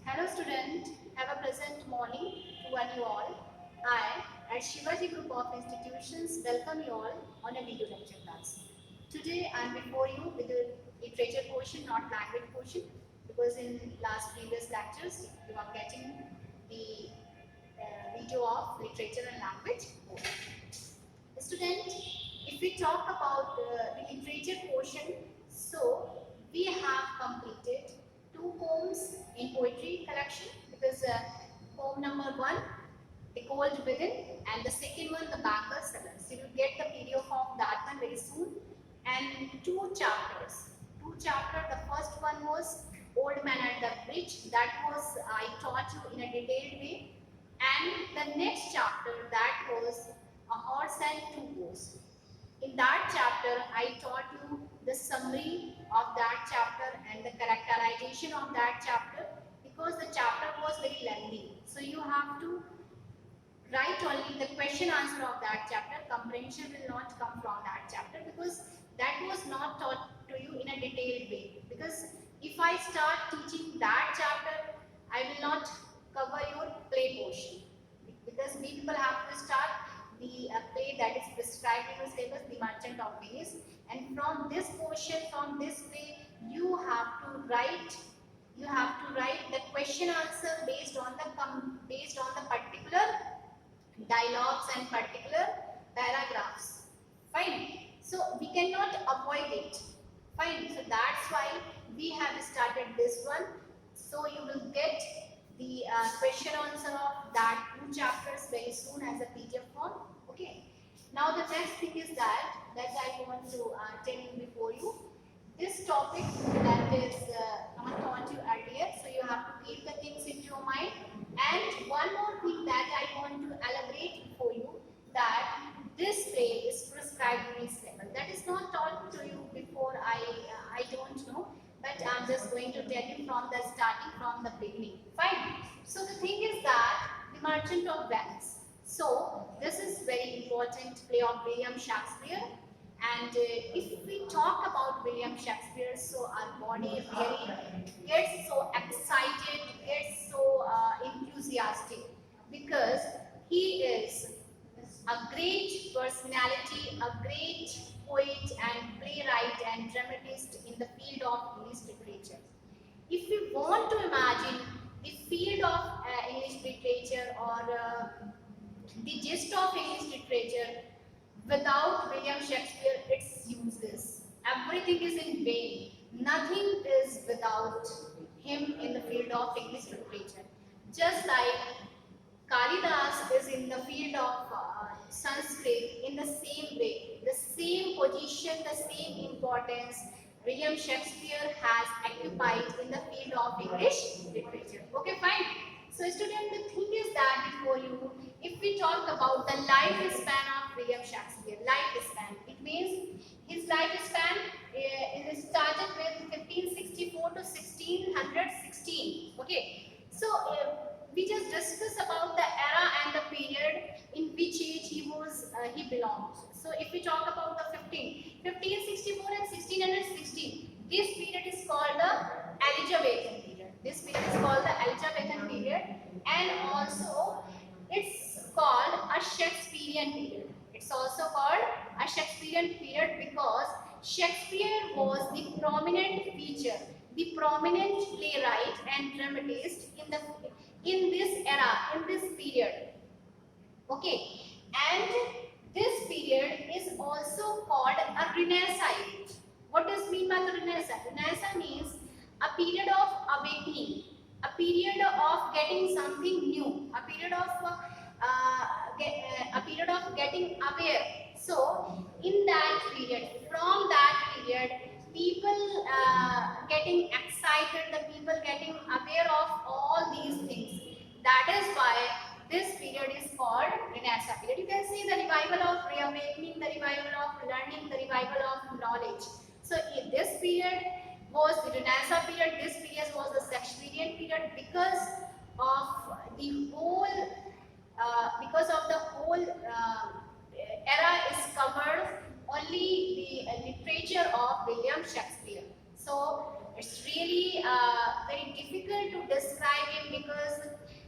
Hello student, have a pleasant morning to one you all. I at Shivaji Group of Institutions welcome you all on a video lecture class. Today I am before you with the literature portion, not language portion, because in last previous lectures you are getting the video of literature and language. Student, if we talk about the literature portion, so we have completed two poems in poetry collection because poem number one, The Cold Within, and the second one, The Banker Cellar. So you will get the PDF of that one very soon. And two chapters. The first one was Old Man at the Bridge. That was I taught you in a detailed way. And the next chapter, that was A Horse and Two Ghosts. In that chapter, I taught you the summary of that chapter and the characterization of that chapter because the chapter was very lengthy. So you have to write only the question answer of that chapter. Comprehension will not come from that chapter because that was not taught to you in a detailed way. Because if I start teaching that chapter, I will not cover your play portion because we people have to start the play that is prescribed in the syllabus, The Merchant of Venice, and from this portion, from this way, you have to write the question answer based on the particular dialogues and particular paragraphs. Fine. So we cannot avoid it. Fine. So that's why we have started this one. So you will get the question answer of that two chapters very soon as a PDF form. Okay. Now the next thing is that I want to tell you before you. This topic that is not taught you earlier, so you have to keep the things into your mind. And one more thing that I want to elaborate for you, that this way is prescribed in syllabus. That is not taught to you before. I don't know, but I'm just going to tell you from the starting, from the beginning. Fine. So the thing is that The Merchant of Venice. So this is very important play of William Shakespeare. And if we talk about William Shakespeare, so our body really gets so excited, gets so enthusiastic because he is a great personality, a great poet and playwright and dramatist in the field of English literature. If we want to imagine the field of English literature or the gist of English literature, without William Shakespeare, it's useless. Everything is in vain. Nothing is without him in the field of English literature. Just like Kalidas is in the field of Sanskrit, in the same way, the same position, the same importance William Shakespeare has occupied in the field of English literature. Okay, fine. So student, the thing is that before you, if we talk about the lifespan of William Shakespeare, lifespan, it means his lifespan is started with 1564 to 1616. Okay, so we just discuss about the era and the period in which age he belongs. So if we talk about the 1564 and 1616, this period is called the Elizabethan period. This period is called the Elizabethan period, and also it's called a Shakespearean period. It's also called a Shakespearean period because Shakespeare was the prominent feature, the prominent playwright and dramatist in this era, in this period. Okay, and this period is also called a Renaissance. What does mean by the Renaissance? Renaissance means a period of awakening, a period of getting something new, a period of getting aware. So in that period, from that period, people getting excited, the people getting aware of all these things. That is why this period is called Renaissance period. You can see the revival of reawakening, the revival of learning, the revival of knowledge. So in this period was the Renaissance period. This period was the Shakespearean period because of the whole era is covered only the literature of William Shakespeare. So It's really very difficult to describe him because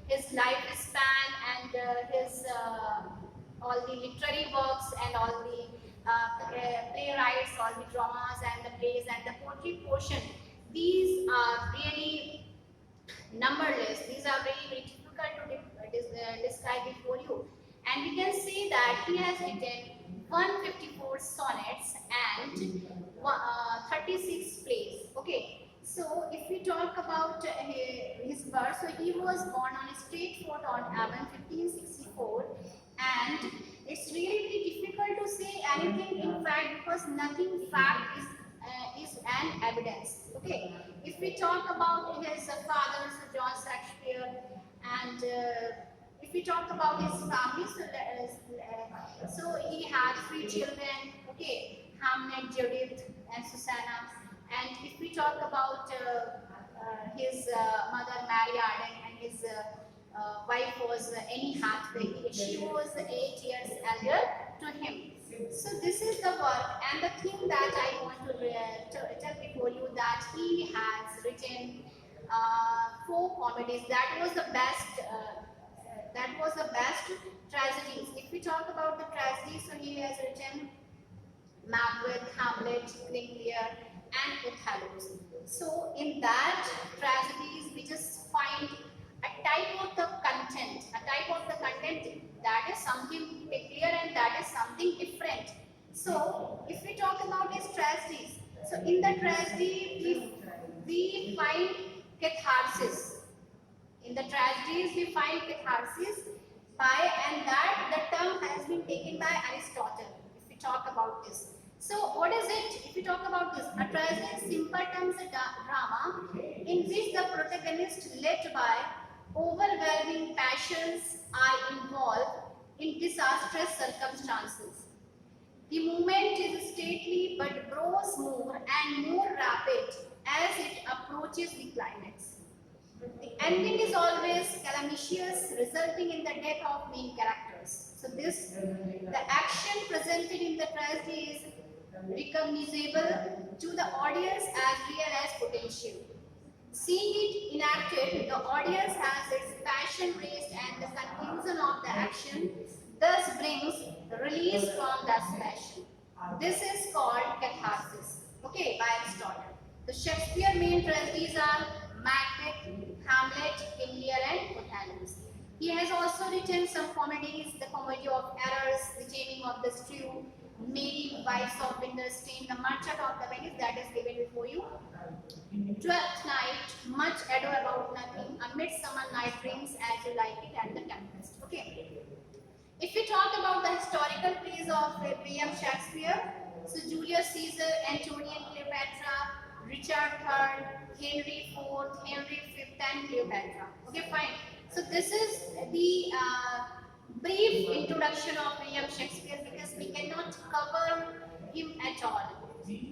his lifespan and his all the literary works and all the playwrights, all the dramas and the plays and the poetry portion. These are really numberless. These are very, very difficult to describe before you. And we can say that he has written 154 sonnets and 36 plays. Okay. So if we talk about his birth, so he was born on Stratford on Avon 1564, and it's really very difficult to say anything in fact because nothing fact is an evidence. Okay. If we talk about his father, so John Shakespeare, and if we talk about his family, so he had 3 children. Okay, Hamlet, Judith, and Susanna. And if we talk about his mother Mary Arden and his wife was Annie Hathaway, she was 8 years elder to him. So this is the work, and the thing that I want to tell before you that he has written 4 comedies. That was the best. That was the best tragedies. If we talk about the tragedies, so he has written Macbeth, Hamlet, King Lear, and Othello. So in that tragedies, we just find a type of the content, that is something peculiar and that is something different. So if we talk about his tragedies, so in the tragedy we find catharsis. In the tragedies we find catharsis by, and that the term has been taken by Aristotle. If we talk about this, so what is it? If we talk about this, a tragedy in simple terms is a drama in which the protagonist, led by overwhelming passions, are involved in disastrous circumstances. The movement is stately but grows more and more rapid as it approaches the climax. The ending is always calamitous, resulting in the death of main characters. So the action presented in the tragedy is recognizable to the audience as real as potential. Seeing it enacted, the audience has its passion raised and the conclusion of the action thus brings release from that passion. This is called catharsis, okay, by Aristotle. The Shakespeare main tragedies are Macbeth, Hamlet, King Lear, and Othello. He has also written some comedies, The Comedy of Errors, The Taming of the Shrew, Merry Wives of Winterstein, The Merchant of the Venice, that is given before you. Twelfth Night, Much Ado About Nothing, A Midsummer Night Dreams, As You Like It, and The Tempest. Okay. If we talk about the historical plays of William Shakespeare, so Julius Caesar, Antony and Cleopatra, Richard III, Henry IV, Henry V, and Cleopatra. Okay, fine. So this is the brief introduction of William Shakespeare because we cannot cover him at all.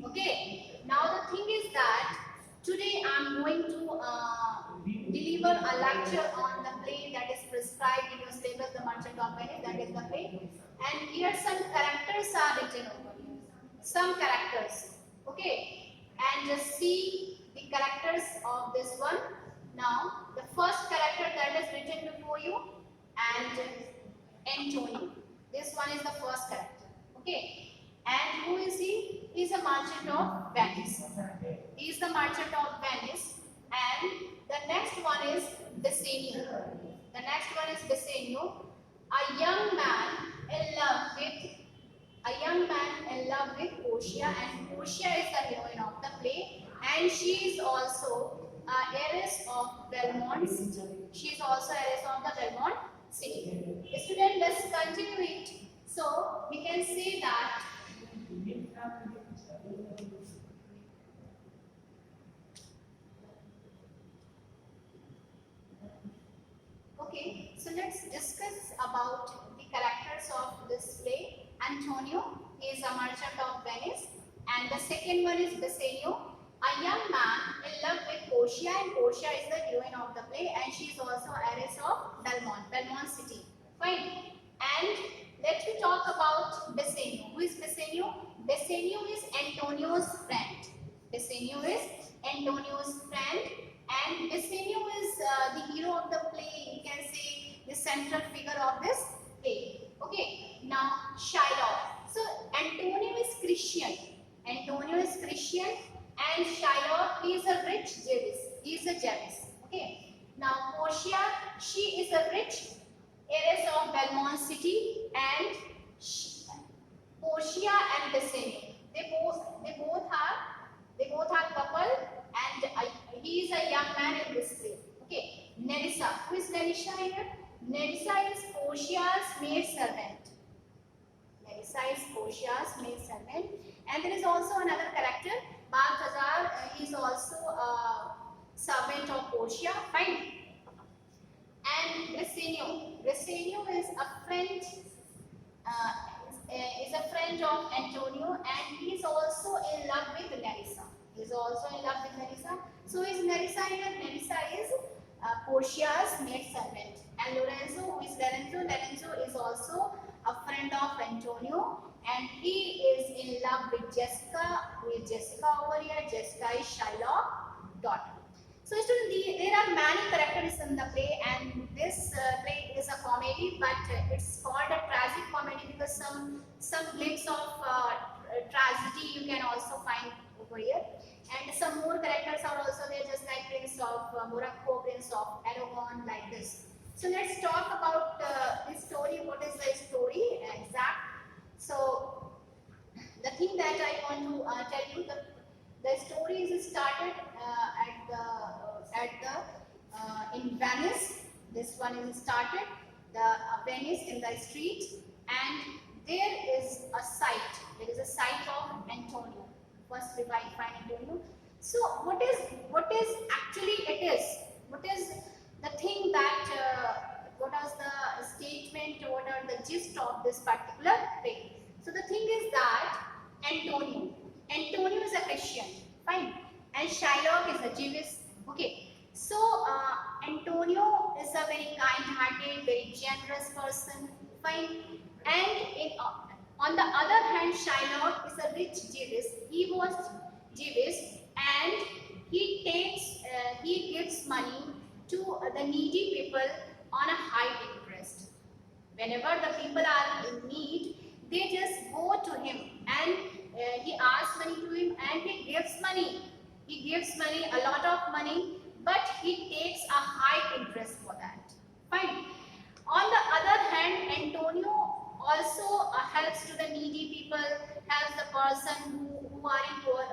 Okay. Now the thing is that today I am going to deliver a lecture on the play that is prescribed in your syllabus, The Merchant of Venice, that is the play. And here some characters are written over here. Some characters. Okay. And just see the characters of this one. Now, the first character that is written before you, and Antony. This one is the first character. Okay. And who is he? He is a merchant of Venice. He is the merchant of Venice. And the next one is Bassanio. The next one is Bassanio, a young man in love with Portia, and Portia is the heroine of the play, and she is also heiress of Belmont City. She is also heiress of the Belmont City. Student, let's continue it. So we can say that okay, so let's discuss about the characters of this play. Antonio, he is a merchant of Venice, and the second one is Bassanio, a young man in love with Portia, and Portia is the heroine of the play, and she is also heiress of Belmont City. Fine. And let me talk about Bassanio. Who is Bassanio? Bassanio is Antonio's friend. Bassanio is Antonio's friend, and Bassanio is the hero of the play. You can say the central figure of this play. Okay. Now Shylock. So Antonio is Christian. Antonio is Christian, and Shylock, he is a rich Jewess. He is a Jewess. Okay. Now Portia, she is a rich heiress of Belmont City, and Portia and Bassanio, they both are couple, and he is a young man in this play. Okay. Nerissa. Who is Nerissa here? Nerissa is Portia's maid servant. Nerissa is Portia's maid servant, and there is also another character, Balthazar. He is also a servant of Portia. Fine. And Bassanio. Bassanio is a friend. Is a friend of Antonio, and he is also in love with Nerissa. He is also in love with Nerissa. So is Nerissa here? Nerissa is Portia's maid servant. And Lorenzo, who is Lorenzo? Lorenzo is also a friend of Antonio, and he is in love with Jessica. Who is Jessica over here? Jessica is Shylock's daughter. So students, there are many characters in the play, and this play is a comedy, but it's called a tragic comedy because some glimpse of tragedy you can also find over here. And some more characters are also there, just like Prince of Morocco, Prince of Aragon, like this. So let's talk about this story. What is the story exact? So the thing that I want to tell you, the story is started in Venice. This one is started Venice in the street, and there is a site. There is a site of Antonio. First we find Antonio. So what is actually it is? What is the thing that what is the statement? What are the gist of this particular thing? So the thing is that Antonio is a Christian, fine, and Shylock is a Jewish. Okay, so Antonio is a very kind-hearted, very generous person, fine, and on the other hand, Shylock is a rich Jewish. He was Jewish, and he gives money to the needy people on a high interest. Whenever the people are in need, they just go to him, and he asks money to him, and he gives money. He gives money, a lot of money, but he takes a high interest for that. Fine. On the other hand, Antonio also helps to the needy people, helps the person who are in poor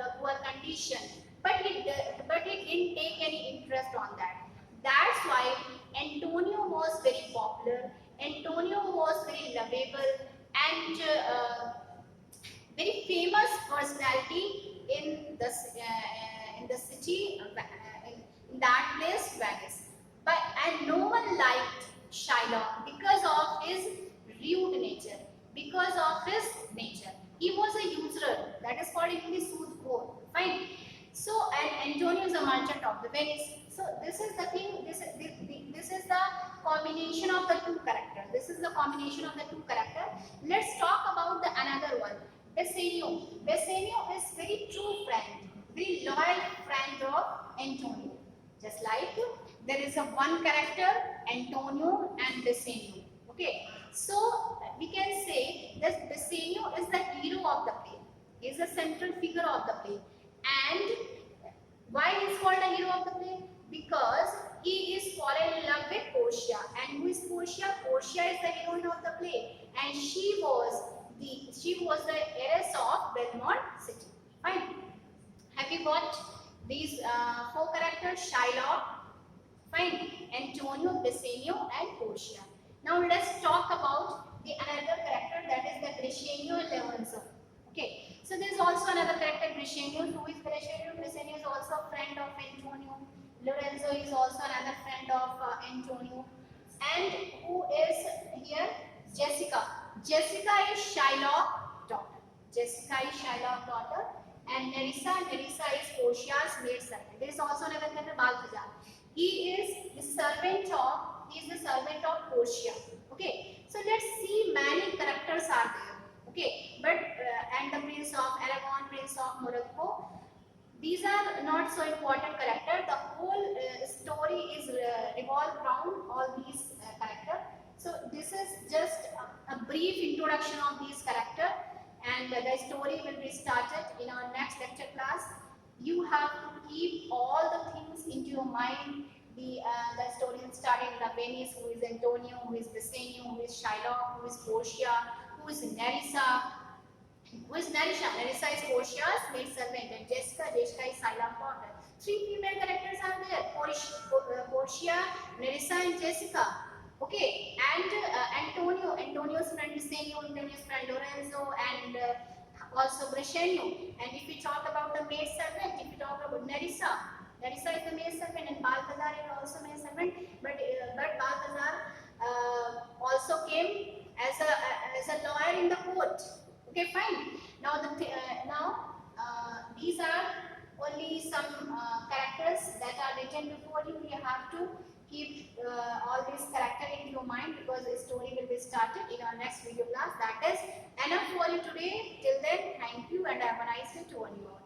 condition, but he didn't take any interest on that. That's why Antonio was very popular. Antonio was very lovable and very famous personality in the city, in that place, Venice. And no one liked Shylock because of his rude nature, because of his nature. He was a usurer, that is called in English soothsayer. Fine. So, and Antonio is a merchant of the Venice. So this is the thing. This is the combination of the two characters. This is the combination of the two characters. Let's talk about the another one. Bassanio. Bassanio is very true friend, very loyal friend of Antonio. Just like there is a one character, Antonio and Bassanio. Okay. So we can say that Bassanio is the hero of the play. He is the central figure of the play. And why he is called a hero of the play? Because he is fallen in love with Portia. And who is Portia? Portia is the heroine of the play, and she was the heiress of Belmont City. Fine. Have you got these four characters? Shylock, fine, Antonio, Bassanio, and Portia. Now let's talk about the another character, that is the Bassanio and Lorenzo. Okay, so there is also another character, Bassanio. Who is Bassanio? Bassanio is also a friend of Antonio. Lorenzo is also another friend of Antonio. And who is here? Jessica. Jessica is Shylock's daughter. Jessica is Shylock's daughter. And Nerissa is Portia's maid servant. There is also another character, Balthazar. He is the servant of Portia. Okay, so let's see, many characters are there. Okay, but and the Prince of Aragon, Prince of Morocco. These are not so important character. The whole story is revolved around all these characters. So this is just a brief introduction of these characters, and the story will be started in our next lecture class. You have to keep all the things into your mind. The story is starting in Venice, who is Antonio, who is Bassanio, who is Shylock, who is Portia, who is Nerissa. Who is Nerissa? Nerissa is Portia's maid servant, and Jessica is Shylock Porter. Three female characters are there: Portia, Nerissa, and Jessica. Okay, and Antonio's friend Bassanio, Antonio's friend Lorenzo, and also Bresciano. And if we talk about the maid servant, if we talk about Nerissa is the maid servant, and Balthazar is also maid servant. But Balthazar also came as a lawyer in the court. Okay, fine. Now these are only some characters that are written before you. You have to keep all these characters in your mind, because the story will be started in our next video class. That is enough for you today. Till then, thank you and have a nice day to all you all.